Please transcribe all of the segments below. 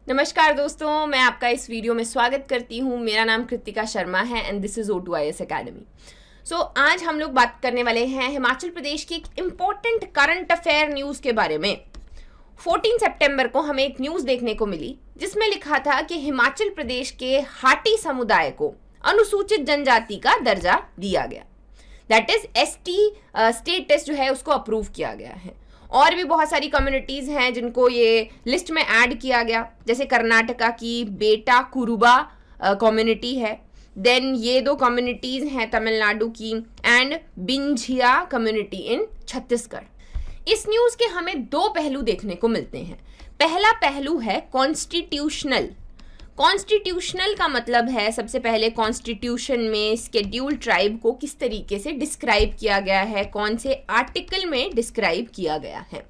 नमस्कार दोस्तों, मैं आपका इस वीडियो में स्वागत करती हूँ। मेरा नाम कृतिका शर्मा है and this is O2IAS academy. आज हम लोग बात करने वाले हैं हिमाचल प्रदेश की एक इम्पॉर्टेंट करंट अफेयर न्यूज़ के बारे में। 14 सितंबर को हमें एक न्यूज़ देखने को मिली जिसमें लिखा था कि हिमाचल प्रदेश के हाटी समुदाय को अनुसूचित जनजाति का दर्जा दिया गया, दैट इज ST स्टेटस जो है उसको अप्रूव किया गया है। और भी बहुत सारी कम्युनिटीज़ हैं जिनको ये लिस्ट में ऐड किया गया, जैसे कर्नाटका की बेटा कुरुबा कम्युनिटी है, देन ये दो कम्युनिटीज़ हैं तमिलनाडु की and Binjhia community in Chhattisgarh. इस न्यूज़ के हमें दो पहलू देखने को मिलते हैं। पहला पहलू है कॉन्स्टिट्यूशनल। कॉन्स्टिट्यूशनल का मतलब है सबसे पहले कॉन्स्टिट्यूशन में स्केड्यूल ट्राइब को किस तरीके से डिस्क्राइब किया गया है, कौन से आर्टिकल में डिस्क्राइब किया गया है।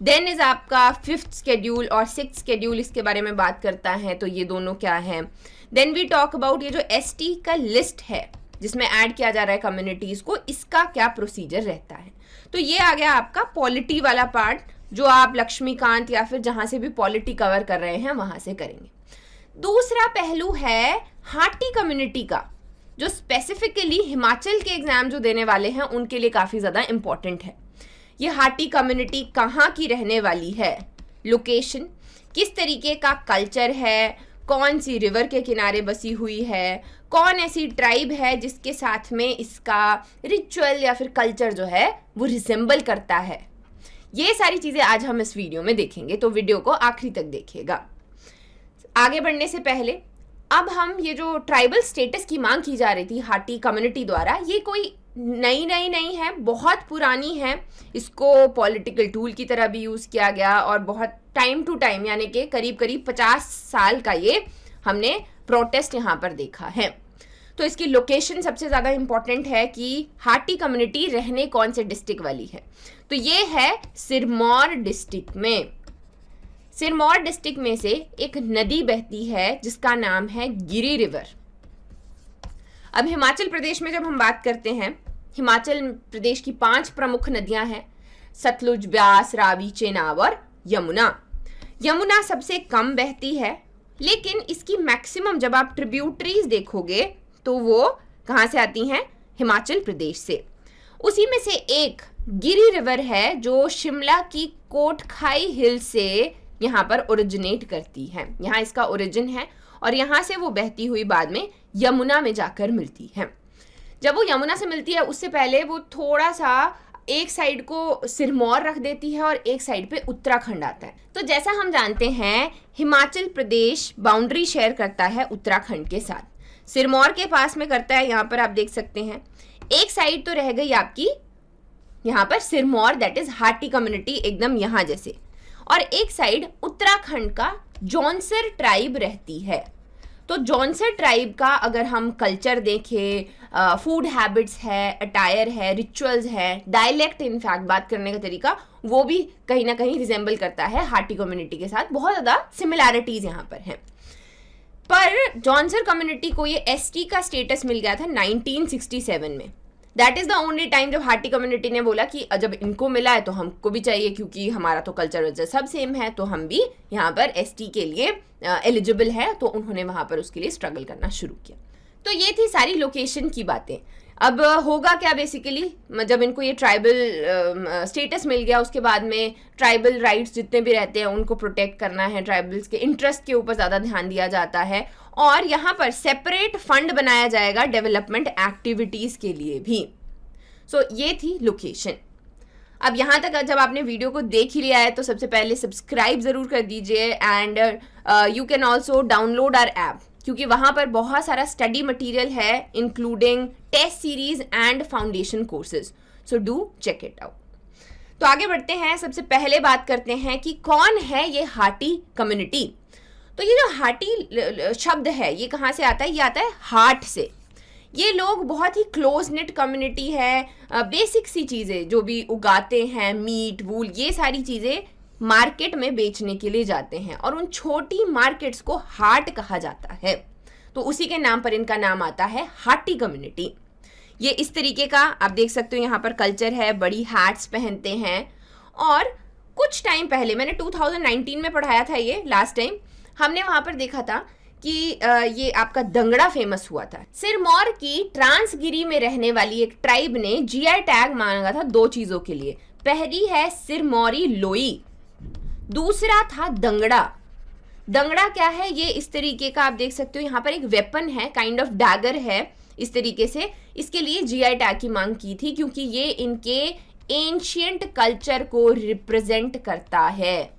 देन इज आपका 5th शेड्यूल और 6th शेड्यूल, इसके बारे में बात करता है, तो ये दोनों क्या है। देन वी टॉक अबाउट ये जो ST का लिस्ट है जिसमें ऐड किया जा रहा है कम्युनिटीज को, इसका क्या प्रोसीजर रहता है। तो ये आ गया आपका पॉलिटी वाला पार्ट, जो आप लक्ष्मीकांत या फिर जहां से भी पॉलिटी कवर कर रहे हैं वहां से करेंगे। दूसरा पहलू है हाटी कम्युनिटी का, जो स्पेसिफिकली हिमाचल के एग्जाम जो देने वाले हैं उनके लिए काफ़ी ज़्यादा इम्पॉर्टेंट है। ये हाटी कम्युनिटी कहाँ की रहने वाली है, लोकेशन, किस तरीके का कल्चर है, कौन सी रिवर के किनारे बसी हुई है, कौन ऐसी ट्राइब है जिसके साथ में इसका रिचुअल या फिर कल्चर जो है वो रिजेंबल करता है। ये सारी चीज़ें आज हम इस वीडियो में देखेंगे, तो वीडियो को आखिरी तक देखिएगा। आगे बढ़ने से पहले अब हम ये जो ट्राइबल स्टेटस की मांग की जा रही थी हाटी कम्युनिटी द्वारा, ये कोई नई नहीं है, बहुत पुरानी है। इसको पॉलिटिकल टूल की तरह भी यूज़ किया गया और बहुत टाइम टू टाइम, यानी कि करीब 50 साल का ये हमने प्रोटेस्ट यहाँ पर देखा है। तो इसकी लोकेशन सबसे ज़्यादा इम्पॉर्टेंट है कि हाटी कम्युनिटी रहने कौन से डिस्ट्रिक्ट वाली है। तो ये है सिरमौर डिस्ट्रिक्ट में। सिरमौर डिस्ट्रिक्ट में से एक नदी बहती है जिसका नाम है गिरी रिवर। अब हिमाचल प्रदेश में जब हम बात करते हैं, हिमाचल प्रदेश की 5 प्रमुख नदियां हैं, सतलुज, ब्यास, रावी, चेनाब और यमुना। यमुना सबसे कम बहती है, लेकिन इसकी मैक्सिमम जब आप ट्रिब्यूटरीज देखोगे तो वो कहाँ से आती हैं, हिमाचल प्रदेश से। उसी में से एक गिरी रिवर है जो शिमला की कोटखाई हिल से यहाँ पर ओरिजिनेट करती है, यहाँ इसका ओरिजिन है और यहाँ से वो बहती हुई बाद में यमुना में जाकर मिलती है। जब वो यमुना से मिलती है उससे पहले वो थोड़ा सा एक साइड को सिरमौर रख देती है और एक साइड पे उत्तराखंड आता है। तो जैसा हम जानते हैं हिमाचल प्रदेश बाउंड्री शेयर करता है उत्तराखंड के साथ, सिरमौर के पास में करता है। यहाँ पर आप देख सकते हैं एक साइड तो रह गई आपकी यहाँ पर Sirmaur, that is Hatti community एकदम यहाँ जैसे, और एक साइड उत्तराखंड का जौनसर ट्राइब रहती है। तो जौनसर ट्राइब का अगर हम कल्चर देखें, फूड हैबिट्स है, अटायर है, रिचुअल्स है, डायलेक्ट, इनफैक्ट बात करने का तरीका, वो भी कहीं ना कहीं रिजेंबल करता है हाटी कम्युनिटी के साथ। बहुत ज़्यादा सिमिलैरिटीज यहाँ पर हैं। पर जौनसर कम्युनिटी को ये ST का स्टेटस मिल गया था 1967 में। That is the only time जब हाटी कम्युनिटी ने बोला कि जब इनको मिला है तो हमको भी चाहिए, क्योंकि हमारा तो कल्चर वल्चर सब सेम है, तो हम भी यहाँ पर ST के लिए एलिजिबल है। तो उन्होंने वहाँ पर उसके लिए स्ट्रगल करना शुरू किया। तो ये थी सारी लोकेशन की बातें। अब होगा क्या बेसिकली, जब इनको ये ट्राइबल स्टेटस मिल गया उसके बाद में ट्राइबल राइट्स जितने भी रहते हैं उनको प्रोटेक्ट करना है, ट्राइबल्स के इंटरेस्ट के ऊपर ज़्यादा ध्यान दिया जाता है और यहाँ पर सेपरेट फंड बनाया जाएगा डेवलपमेंट एक्टिविटीज़ के लिए भी। सो ये थी लोकेशन। अब यहाँ तक जब आपने वीडियो को देख ही लिया है तो सबसे पहले सब्सक्राइब ज़रूर कर दीजिए and you can also download our app, क्योंकि वहाँ पर बहुत सारा स्टडी मटेरियल है including test series and foundation courses. So do check it out. तो आगे बढ़ते हैं, सबसे पहले बात करते हैं कि कौन है ये हाटी कम्युनिटी। तो ये जो हाटी शब्द है ये कहाँ से आता है, ये आता है हार्ट से। ये लोग बहुत ही क्लोज निट कम्युनिटी है। बेसिक सी चीज़ें जो भी उगाते हैं, मीट, वूल, ये सारी चीज़ें मार्केट में बेचने के लिए जाते हैं और उन छोटी मार्केट्स को हाट कहा जाता है। तो उसी के नाम पर इनका नाम आता है हाटी कम्युनिटी। ये इस तरीके का आप देख सकते हो यहाँ पर कल्चर है, बड़ी हैट्स पहनते हैं। और कुछ टाइम पहले मैंने 2019 में पढ़ाया था ये लास्ट टाइम, हमने वहां पर देखा था कि ये आपका दंगड़ा फेमस हुआ था। सिरमौर की ट्रांसगिरी में रहने वाली एक ट्राइब ने जीआई टैग मांगा था 2 चीजों के लिए। पहली है सिरमौरी लोई, दूसरा था दंगड़ा। दंगड़ा क्या है, ये इस तरीके का आप देख सकते हो, यहाँ पर एक वेपन है, काइंड ऑफ डैगर है इस तरीके से। इसके लिए जीआई टैग की मांग की थी क्योंकि ये इनके एंशियंट कल्चर को रिप्रेजेंट करता है।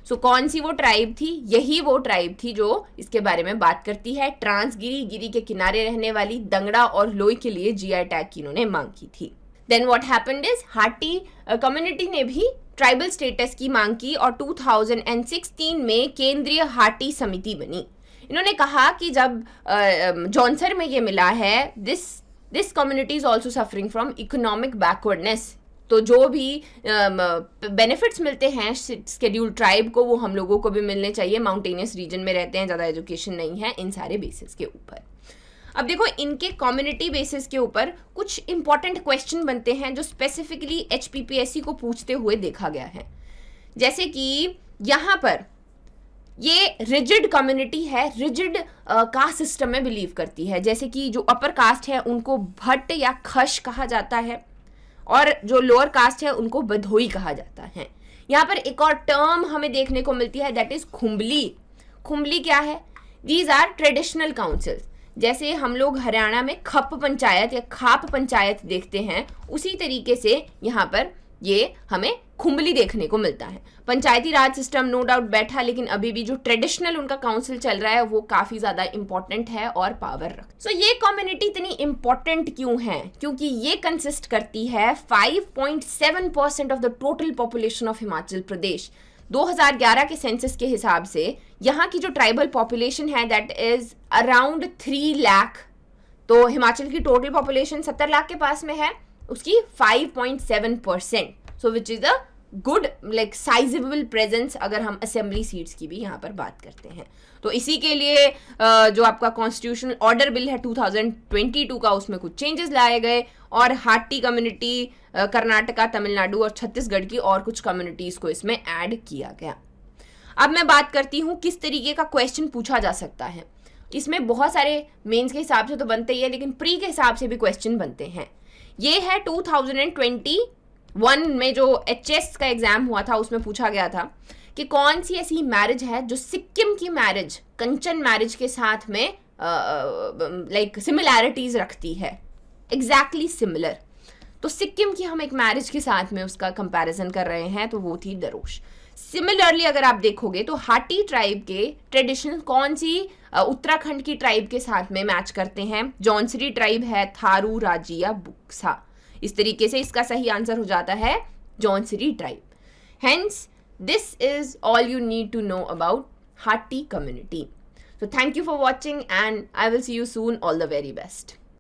सो कौन सी वो ट्राइब थी? यही वो ट्राइब थी जो इसके बारे में बात करती है। ट्रांसगिरी गिरी के किनारे रहने वाली दंगड़ा और लोई के लिए जीआई टैग की इन्होंने मांग की थी। Then what happened is Hatti community ने भी ट्राइबल स्टेटस की मांग की और 2016 में केंद्रीय हाटी समिति बनी। इन्होंने कहा कि जब जॉनसर में ये मिला है, this community is also suffering from economic backwardness. तो जो भी बेनिफिट्स मिलते हैं शेड्यूल्ड ट्राइब को, वो हम लोगों को भी मिलने चाहिए। माउंटेनियस रीजन में रहते हैं, ज़्यादा एजुकेशन नहीं है, इन सारे बेसिस के ऊपर। अब देखो, इनके कम्युनिटी बेसिस के ऊपर कुछ इंपॉर्टेंट क्वेश्चन बनते हैं जो स्पेसिफिकली HPPSC को पूछते हुए देखा गया है। जैसे कि यहाँ पर ये रिजिड कम्युनिटी है, रिजिड कास्ट सिस्टम में बिलीव करती है। जैसे कि जो अपर कास्ट है उनको भट्ट या खश कहा जाता है और जो लोअर कास्ट है उनको बधोई कहा जाता है। यहाँ पर एक और टर्म हमें देखने को मिलती है, दैट इज खुम्बली। खुम्बली क्या है? These are traditional councils. जैसे हम लोग हरियाणा में खप पंचायत या खाप पंचायत देखते हैं, उसी तरीके से यहाँ पर ये हमें खुम्बली देखने को मिलता है। पंचायती राज सिस्टम नो डाउट बैठा, लेकिन अभी भी जो ट्रेडिशनल उनका काउंसिल चल रहा है वो काफी ज्यादा इंपॉर्टेंट है और पावर रख। सो ये कम्युनिटी इतनी इंपॉर्टेंट क्यों है? क्योंकि ये कंसिस्ट करती है 5.7% of the total population of Himachal Pradesh. 2011 के सेंसस के हिसाब से यहाँ की जो ट्राइबल पॉपुलेशन है दैट इज अराउंड 3 लाख। तो हिमाचल की टोटल पॉपुलेशन 70 लाख के पास में है, उसकी 5.7%, so which is a good like sizeable presence अगर हम असेंबली सीट्स की भी यहाँ पर बात करते हैं। तो इसी के लिए जो आपका कॉन्स्टिट्यूशनल ऑर्डर बिल है 2022 का, उसमें कुछ चेंजेस लाए गए और हाटी कम्युनिटी कर्नाटका, तमिलनाडु और छत्तीसगढ़ की और कुछ कम्युनिटीज को इसमें ऐड किया गया। अब मैं बात करती हूँ किस तरीके का क्वेश्चन पूछा जा सकता है। इसमें बहुत सारे मेंस के हिसाब से तो बनते ही है, लेकिन प्री के हिसाब से भी क्वेश्चन बनते हैं। ये है 2021 में जो HS का एग्जाम हुआ था, उसमें पूछा गया था कि कौन सी ऐसी मैरिज है जो सिक्किम की मैरिज, कंचन मैरिज के साथ में लाइक सिमिलैरिटीज रखती है, एग्जैक्टली सिमिलर। तो सिक्किम की हम एक मैरिज के साथ में उसका कंपैरिजन कर रहे हैं, तो वो थी दरोश। सिमिलरली अगर आप देखोगे तो हाटी ट्राइब के ट्रेडिशन कौन सी उत्तराखंड की ट्राइब के साथ में मैच करते हैं? जौनसरी ट्राइब है, थारू, राजी या बुक्सा। इस तरीके से इसका सही आंसर हो जाता है Jaunsari tribe. Hence this is all you need to know about Hatti community. So thank you for watching and I will see you soon. All the very best.